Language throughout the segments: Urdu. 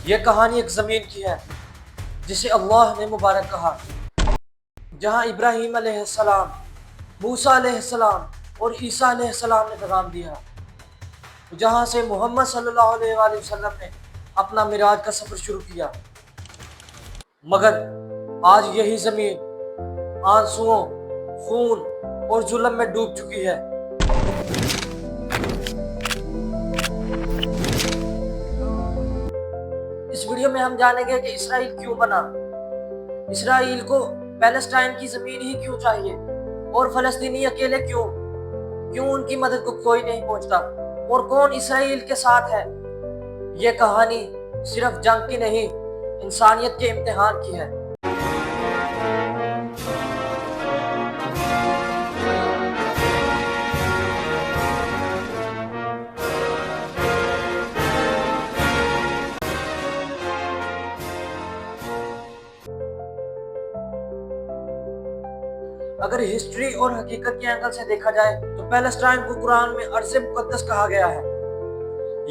یہ کہانی ایک زمین کی ہے جسے اللہ نے مبارک کہا، جہاں ابراہیم علیہ السلام، موسیٰ علیہ السلام اور عیسیٰ علیہ السلام نے پیغام دیا، جہاں سے محمد صلی اللہ علیہ وآلہ وسلم نے اپنا معراج کا سفر شروع کیا۔ مگر آج یہی زمین آنسوؤں، خون اور ظلم میں ڈوب چکی ہے۔ اس ویڈیو میں ہم جانیں گے کہ اسرائیل کیوں بنا، اسرائیل کو پیلسٹائن کی زمین ہی کیوں چاہیے، اور فلسطینی اکیلے کیوں ان کی مدد کو کوئی نہیں پہنچتا، اور کون اسرائیل کے ساتھ ہے۔ یہ کہانی صرف جنگ کی نہیں، انسانیت کے امتحان کی ہے۔ اگر ہسٹری اور حقیقت کے اینگل سے دیکھا جائے تو پیلسٹائن کو قرآن میں ارض مقدس کہا گیا ہے،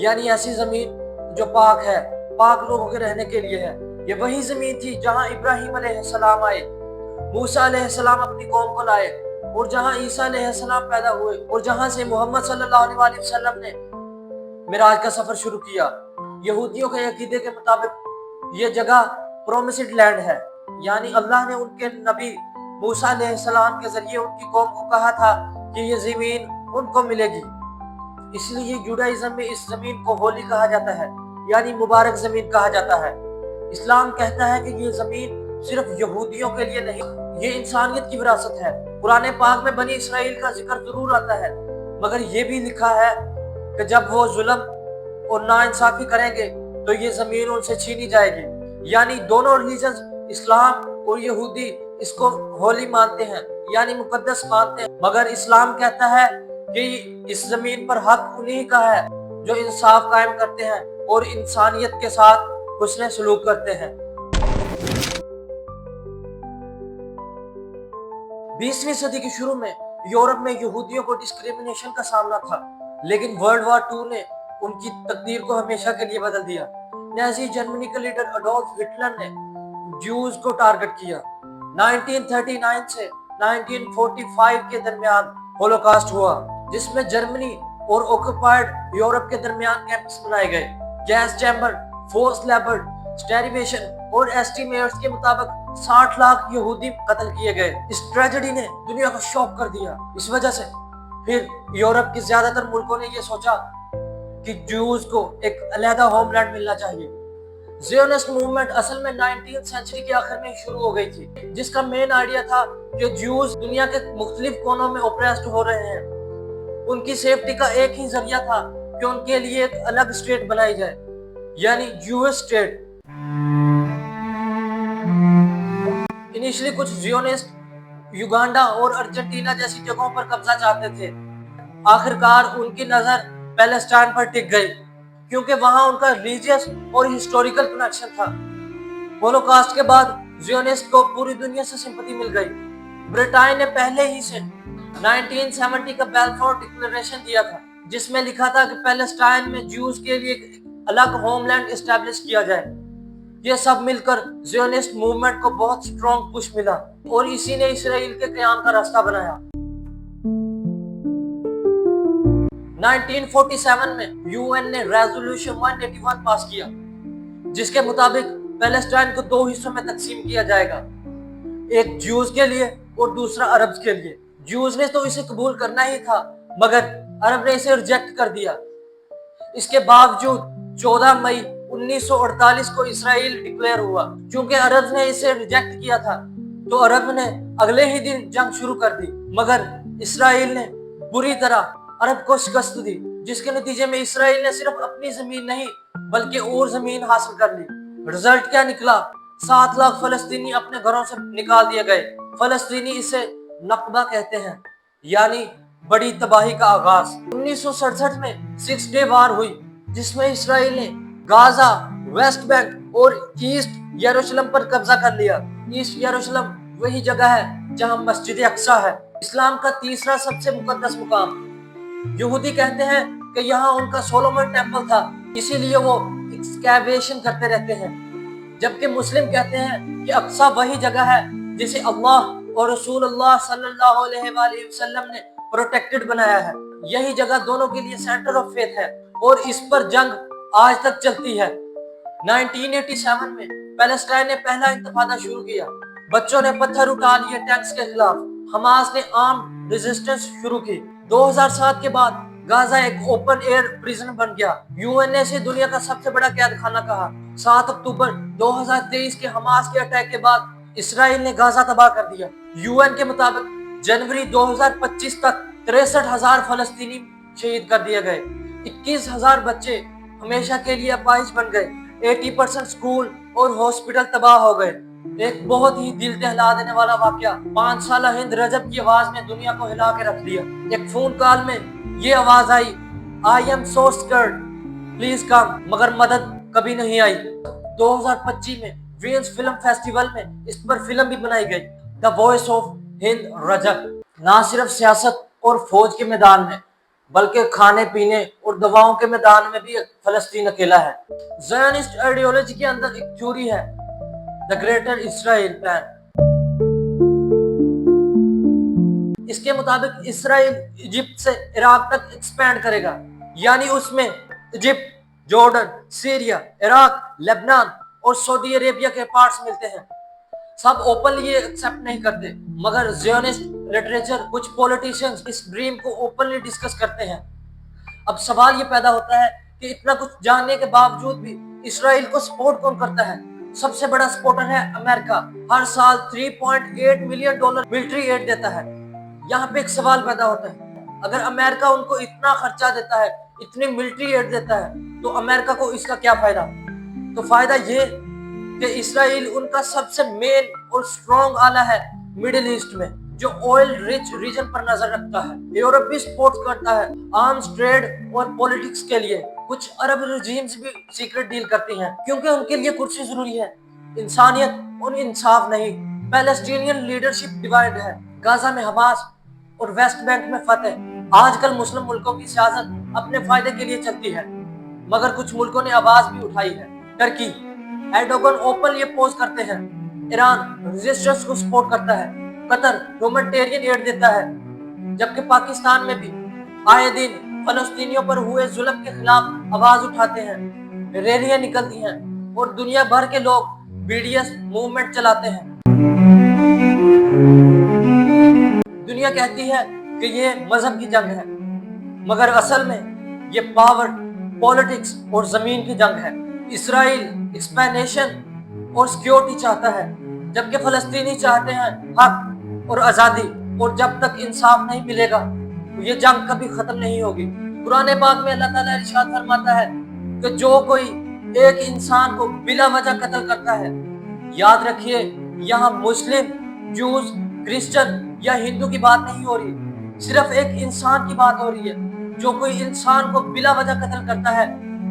یعنی ایسی زمین جو پاک ہے، پاک لوگوں کے رہنے کے لیے ہے۔ یہ وہی زمین تھی جہاں ابراہیم علیہ السلام آئے، موسیٰ علیہ السلام اپنی قوم کو لائے، اور جہاں عیسیٰ علیہ السلام پیدا ہوئے، اور جہاں سے محمد صلی اللہ علیہ وآلہ وسلم نے معراج کا سفر شروع کیا۔ یہودیوں کے عقیدے کے مطابق یہ جگہ پرومسڈ لینڈ ہے، یعنی اللہ نے ان کے نبی موسیٰ علیہ السلام کے ذریعے ان کی قوم کو کہا تھا کہ یہ زمین ان کو ملے گی۔ اس لیے جوڈائزم میں اس زمین کو ہولی کہا جاتا ہے، یعنی مبارک زمین کہا جاتا ہے۔ اسلام کہتا ہے کہ یہ زمین صرف یہودیوں کے لیے نہیں، یہ انسانیت کی وراثت ہے۔ قرآن پاک میں بنی اسرائیل کا ذکر ضرور آتا ہے، مگر یہ بھی لکھا ہے کہ جب وہ ظلم اور ناانصافی کریں گے تو یہ زمین ان سے چھینی جائے گی۔ یعنی دونوں ریلیجنز، اسلام اور یہودی، اس کو ہولی مانتے ہیں، یعنی مقدس مانتے ہیں، مگر اسلام کہتا ہے کہ اس زمین پر حق انہی کا ہے جو انصاف قائم کرتے ہیں اور انسانیت کے ساتھ حسن سلوک کرتے ہیں۔ 20ویں صدی کی شروع میں یورپ میں یہودیوں کو ڈسکریمنیشن کا سامنا تھا، لیکن ورلڈ وار 2 نے ان کی تقدیر کو ہمیشہ کے لیے بدل دیا۔ نیزی جرمنی کے لیڈر اڈولف ہٹلر نے جیوز کو ٹارگٹ کیا۔ 1939 سے 1945 کے درمیان ہولوکاسٹ ہوا، جس میں جرمنی اور آکوپائڈ یورپ کے درمیان کیمپس بنائے گئے۔ گیس چیمبر، فورس لیبر، سٹیریفیشن اور ایسٹیمیٹس کے مطابق 60 لاکھ یہودی قتل کیے گئے۔ اس ٹریجڈی نے دنیا کو شوک کر دیا۔ اس وجہ سے پھر یورپ کے زیادہ تر ملکوں نے یہ سوچا کہ جیوز کو ایک علیحدہ ہوم لینڈ ملنا چاہیے۔ زیونسٹ موومنٹ اصل میں 19 سینچری کے آخر میں شروع ہو گئی تھی، جس کا مین آئیڈیا تھا کہ جیوز دنیا کے مختلف کونوں میں اوپریسڈ ہو رہے ہیں، ان کی سیفٹی کا ایک ہی ذریعہ تھا کہ ان کے لیے ایک الگ اسٹیٹ بنائی جائے، یعنی جیوش اسٹیٹ۔ انیشلی کچھ زیونسٹ یوگانڈا اور ارجنٹینا جیسی جگہوں پر قبضہ چاہتے تھے۔ آخرکار ان کی نظر پیلسٹائن پر ٹک گئی، کیونکہ وہاں ان کا ریلیجیس اور ہسٹوریکل کنیکشن تھا۔ ہولوکاسٹ کے بعد زیونسٹ کو پوری دنیا سے سمپتی مل گئی۔ برطانیہ نے پہلے ہی سے 1970 کا بیلفور ڈکلریشن دیا تھا، جس میں لکھا تھا کہ پیلسٹائن میں جیوز کے لیے ایک الگ ہوم لینڈ اسٹیبلش کیا جائے۔ یہ سب مل کر زیونسٹ موومنٹ کو بہت سٹرونگ پش ملا، اور اسی نے اسرائیل کے قیام کا راستہ بنایا۔ 1947 میں UN نے ریزولوشن 181 پاس کیا، جس کے مطابق پیلسٹائن کو 2 حصوں میں تقسیم کیا جائے گا، ایک جیوز کے لیے اور دوسرا عربز کے لیے۔ جیوز نے تو اسے قبول کرنا ہی تھا، مگر عرب نے اسے ریجیکٹ کر دیا۔ اس کے باوجود 14 مئی 1948 کو اسرائیل ڈکلیئر ہوا۔ چونکہ عرب نے اسے ریجیکٹ کیا تھا تو عرب نے اگلے ہی دن جنگ شروع کر دی، مگر اسرائیل نے بری طرح عرب کو شکست دی، جس کے نتیجے میں اسرائیل نے صرف اپنی زمین نہیں بلکہ اور زمین حاصل کر لی۔ رزلٹ کیا نکلا؟ 7 لاکھ فلسطینی اپنے گھروں سے نکال دیے گئے۔ فلسطینی اسے نقبہ کہتے ہیں، یعنی بڑی تباہی کا آغاز۔ 1967 میں 6 ڈے وار ہوئی، جس میں اسرائیل نے غازہ، ویسٹ بینک اور ایسٹ یروشلم پر قبضہ کر لیا۔ ایسٹ یروشلم وہی جگہ ہے جہاں مسجد اقصی ہے، اسلام کا تیسرا سب سے مقدس مقام۔ یہودی کہتے ہیں کہ یہاں ان کا سولومن ٹیمپل تھا، اسی لیے وہ ایکسکیویشن کرتے رہتے ہیں، جبکہ مسلم کہتے ہیں کہ اقصی وہی جگہ ہے جسے اللہ اور رسول اللہ صلی اللہ علیہ وآلہ وسلم نے پروٹیکٹڈ بنایا ہے۔ یہی جگہ دونوں کے لیے سینٹر آف فیتھ ہے اور اس پر جنگ آج تک چلتی ہے۔ 1987 میں پیلسٹائن نے پہلا انتفاضہ شروع کیا، بچوں نے پتھر اٹھا لیے ٹینکس کے خلاف، حماس نے آرم ریزسٹنس شروع کی۔ 2007 کے بعد غازہ ایک اوپن ایئر پریزن بن گیا، یو این نے اسے دنیا کا سب سے بڑا قید خانہ کہا۔ 7 اکتوبر 2023 کے حماس کے اٹیک کے بعد اسرائیل نے غازہ تباہ کر دیا۔ یو این کے مطابق جنوری 2025 تک 63,000 فلسطینی شہید کر دیے گئے، 21,000 بچے ہمیشہ کے لیے اپاہج بن گئے، 80% سکول اور ہاسپٹل تباہ ہو گئے۔ ایک بہت ہی دل دہلا دینے والا واقعہ، 5 سالہ ہند رجب کی آواز نے دنیا کو ہلا کے رکھ دیا۔ ایک فون کال میں یہ آواز آئی، I am so scared, please come، مگر مدد کبھی نہیں آئی۔ 2025 میں وینس فلم فیسٹیول میں اس پر فلم بھی بنائی گئی، دا وائس آف ہند رجب۔ نہ صرف سیاست اور فوج کے میدان میں بلکہ کھانے پینے اور دواؤں کے میدان میں بھی فلسطین اکیلا ہے۔ زیونسٹ آئیڈیالوجی کے اندر ایک تھیوری ہے، دا گریٹر اسرائیل پلان۔ اس کے مطابق اسرائیل ایجپٹ سے عراق تک ایکسپینڈ کرے گا، یعنی اس میں ایجپٹ، جارڈن، سیریا، عراق، لبنان اور سعودی عربیہ کے پارٹس ملتے ہیں۔ سب اوپنلی یہ ایکسپٹ نہیں کرتے، مگر زیونسٹ لٹریچر، کچھ پولیٹیشنز اس ڈریم کو اوپنلی ڈسکس کرتے ہیں۔ اب سوال یہ پیدا ہوتا ہے کہ اتنا کچھ جاننے کے باوجود بھی اسرائیل کو سپورٹ کون کرتا ہے؟ سب سے بڑا سپورٹر ہے امریکہ، ہر سال $3.8 ملین ملٹری ایڈ دیتا ہے۔ یہاں پہ ایک سوال پیدا ہوتا ہے، اگر امریکہ ان کو اتنا خرچہ دیتا ہے، اتنی ملٹری ایڈ دیتا ہے، تو امریکہ کو اس کا کیا فائدہ؟ تو فائدہ یہ کہ اسرائیل ان کا سب سے مین اور سٹرونگ آلہ ہے مڈل ایسٹ میں، جو آئل ریچ ریجن پر نظر رکھتا ہے۔ یورپ بھی سپورٹ کرتا ہے آرمز ٹریڈ اور پولیٹکس کے لیے۔ کچھ عرب ریجیمز بھی سیکرٹ ڈیل کرتی ہیں کیونکہ ان کے لیے کرسی ضروری ہے، انسانیت اور انصاف نہیں۔ پیلسٹینین لیڈرشپ ڈیوائڈ ہے، غازہ میں حماس اور ویسٹ بینک میں فتح۔ آج کل مسلم ملکوں کی سیاست اپنے فائدے کے لیے چلتی ہے، مگر کچھ ملکوں نے آواز بھی اٹھائی ہے۔ ترکی، ایرڈوغن اوپن یہ پوز کرتے ہیں، ایران ریزسٹنس کو سپورٹ کرتا ہے، قطر ہیومینٹیرین ایڈ دیتا ہے، جبکہ پاکستان میں بھی آئے دن فلسطینیوں پر ہوئے ظلم کے خلاف آواز اٹھاتے ہیں، ریلیاں نکلتی ہیں اور دنیا بھر کے لوگ BDS موومنٹ چلاتے ہیں۔ دنیا کہتی ہے کہ یہ مذہب کی جنگ ہے، مگر اصل میں یہ پاور، پولیٹکس اور زمین کی جنگ ہے۔ اسرائیل ایکسپینشن اور سیکیورٹی چاہتا ہے، جبکہ فلسطینی چاہتے ہیں حق اور آزادی، اور جب تک انصاف نہیں ملے گا یہ جنگ کبھی ختم نہیں ہوگی۔ قرآن پاک میں اللہ تعالیٰ ارشاد فرماتا ہے کہ جو کوئی ایک انسان کو بلا وجہ قتل کرتا ہے، یاد رکھیے یہاں مسلم، جوز، کرسچن یا ہندو کی بات نہیں ہو رہی، صرف ایک انسان کی بات ہو رہی ہے۔ جو کوئی انسان کو بلا وجہ قتل کرتا ہے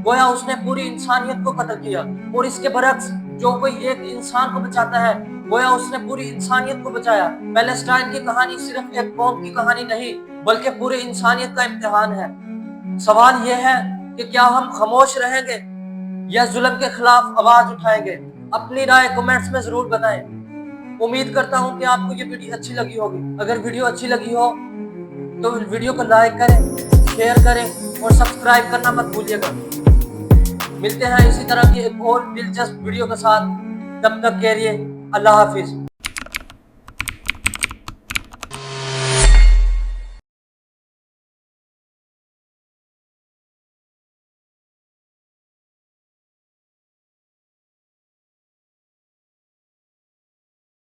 گویا اس نے پوری انسانیت کو قتل کیا، اور اس کے برعکس جو کوئی ایک انسان کو بچاتا ہے گویا اس نے پوری انسانیت کو بچایا۔ پیلسٹائن کی کہانی صرف ایک قوم کی کہانی نہیں بلکہ پوری انسانیت کا امتحان ہے۔ سوال یہ ہے کہ کیا ہم خاموش رہیں گے یا ظلم کے خلاف آواز اٹھائیں گے؟ اپنی رائے کمنٹس میں ضرور بتائیں۔ امید کرتا ہوں کہ آپ کو یہ ویڈیو اچھی لگی ہوگی۔ اگر ویڈیو اچھی لگی ہو تو ویڈیو کو لائک کریں، شیئر کریں اور سبسکرائب کرنا مت بھولیے گا۔ ملتے ہیں اسی طرح کی ایک اور دلچسپ ویڈیو کے ساتھ، تب تک کے لیے اللہ حافظ۔